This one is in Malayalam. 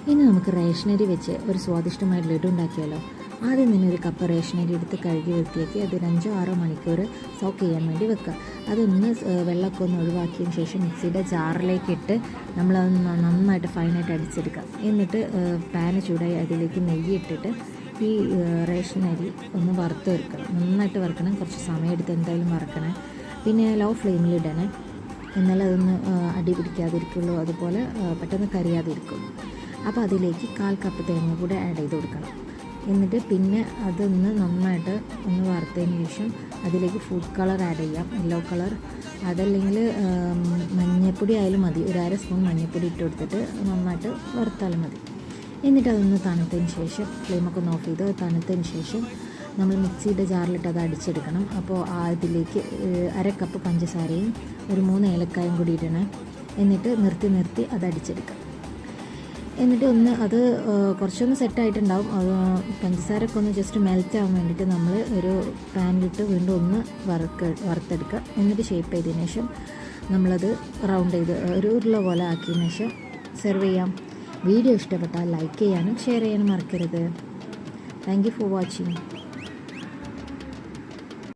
ഇനി നമുക്ക് റേഷനരി വെച്ച് ഒരു സ്വാദിഷ്ടമായ ലഡു ഉണ്ടാക്കിയാലോ. ആദ്യം തന്നെ ഒരു കപ്പ് റേഷനരി എടുത്ത് കഴുകി വൃത്തിയാക്കി അതൊരു 5-6 മണിക്കൂർ സോക്ക് ചെയ്യാൻ വേണ്ടി വെക്കുക. അതൊന്ന് വെള്ളമൊക്കെ ഒന്ന് ഒഴിവാക്കിയതിന് ശേഷം മിക്സിയുടെ ജാറിലേക്ക് ഇട്ട് നമ്മളത് നന്നായിട്ട് ഫൈനായിട്ട് അടിച്ചെടുക്കുക. എന്നിട്ട് പാന് ചൂടായി അതിലേക്ക് നെയ്യ് ഇട്ടിട്ട് ഈ റേഷനരി ഒന്ന് വറുത്ത് വെക്കണം. നന്നായിട്ട് വറുക്കണം, കുറച്ച് സമയം എടുത്ത് എന്തായാലും വറുക്കണം. പിന്നെ ലോ ഫ്ലെയിമിലിടണേ, എന്നാലും അതൊന്ന് അടി പിടിക്കാതിരിക്കുള്ളൂ, അതുപോലെ പെട്ടെന്ന് കരിയാതിരിക്കും. അപ്പോൾ അതിലേക്ക് 1/4 കപ്പ് തേങ്ങ കൂടെ ആഡ് ചെയ്ത് കൊടുക്കണം. എന്നിട്ട് പിന്നെ അതൊന്ന് നന്നായിട്ട് ഒന്ന് വറുത്തതിന് ശേഷം അതിലേക്ക് ഫുഡ് കളർ ആഡ് ചെയ്യാം, യെല്ലോ കളർ. അതല്ലെങ്കിൽ മഞ്ഞൾപ്പൊടി ആയാലും മതി, ഒരു 1/2 സ്പൂൺ മഞ്ഞൾപ്പൊടി ഇട്ട് കൊടുത്തിട്ട് നന്നായിട്ട് വറുത്താലും മതി. എന്നിട്ട് അതൊന്ന് തണുത്തതിന് ശേഷം ഫ്ലെയിമൊക്കെ ഒന്ന് ഓഫ് ചെയ്ത് തണുത്തതിന് ശേഷം നമ്മൾ മിക്സിയുടെ ജാറിലിട്ട് അത് അടിച്ചെടുക്കണം. അപ്പോൾ അതിലേക്ക് 1/2 കപ്പ് പഞ്ചസാരയും ഒരു 3 ഏലക്കായും കൂടി ഇടണം. എന്നിട്ട് നിർത്തി അത് അടിച്ചെടുക്കാം. എന്നിട്ട് അത് കുറച്ചൊന്ന് സെറ്റായിട്ടുണ്ടാവും. അത് പഞ്ചസാരയൊക്കെ ഒന്ന് ജസ്റ്റ് മെൽറ്റ് ആവാൻ വേണ്ടിയിട്ട് നമ്മൾ ഒരു പാനിലിട്ട് വീണ്ടും ഒന്ന് വറുത്തെടുക്കുക. എന്നിട്ട് ഷേപ്പ് ചെയ്തതിന് ശേഷം നമ്മളത് റൗണ്ട് ചെയ്ത് ഒരു ഉരുള പോലെ ആക്കിയതിന് ശേഷം സെർവ് ചെയ്യാം. വീഡിയോ ഇഷ്ടപ്പെട്ടാൽ ലൈക്ക് ചെയ്യാനും ഷെയർ ചെയ്യാനും മറക്കരുത്. Thank you for watching.